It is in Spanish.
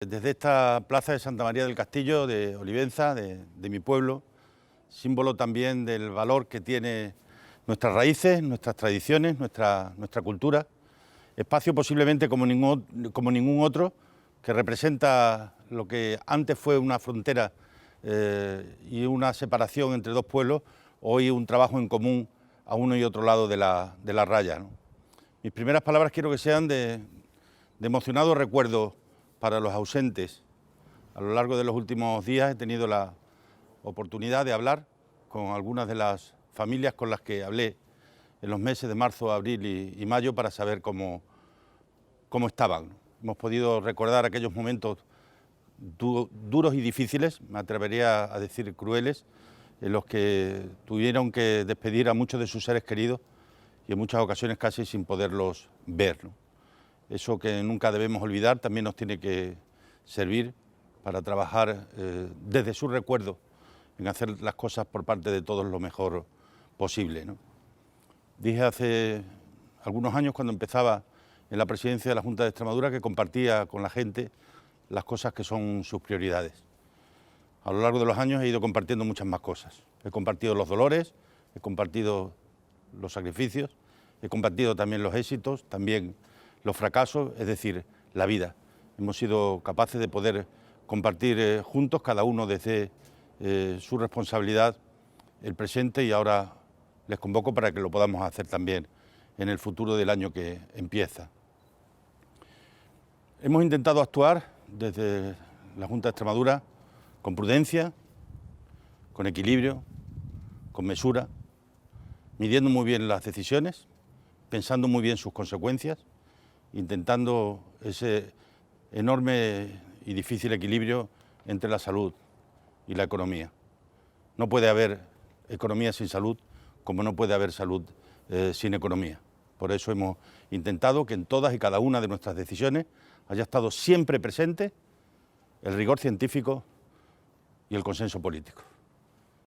Desde esta plaza de Santa María del Castillo, de Olivenza, de mi pueblo, símbolo también del valor que tiene nuestras raíces, nuestras tradiciones, nuestra cultura, espacio posiblemente como ningún otro, que representa lo que antes fue una frontera y una separación entre dos pueblos, hoy un trabajo en común a uno y otro lado de la raya, ¿no? Mis primeras palabras quiero que sean de emocionado recuerdo para los ausentes. A lo largo de los últimos días he tenido la oportunidad de hablar con algunas de las familias con las que hablé en los meses de marzo, abril y mayo para saber cómo estaban. Hemos podido recordar aquellos momentos duros y difíciles, me atrevería a decir crueles, en los que tuvieron que despedir a muchos de sus seres queridos y en muchas ocasiones casi sin poderlos ver, ¿no? Eso que nunca debemos olvidar también nos tiene que servir para trabajar desde su recuerdo en hacer las cosas por parte de todos lo mejor posible, ¿no? Dije hace algunos años, cuando empezaba en la presidencia de la Junta de Extremadura, que compartía con la gente las cosas que son sus prioridades. A lo largo de los años he ido compartiendo muchas más cosas. He compartido los dolores, he compartido los sacrificios, he compartido también los éxitos, también los fracasos, es decir, la vida. Hemos sido capaces de poder compartir juntos, cada uno desde su responsabilidad, el presente, y ahora les convoco para que lo podamos hacer también en el futuro del año que empieza. Hemos intentado actuar desde la Junta de Extremadura con prudencia, con equilibrio, con mesura, midiendo muy bien las decisiones, pensando muy bien sus consecuencias, intentando ese enorme y difícil equilibrio entre la salud y la economía. No puede haber economía sin salud, como no puede haber salud sin economía. Por eso hemos intentado que en todas y cada una de nuestras decisiones haya estado siempre presente el rigor científico y el consenso político.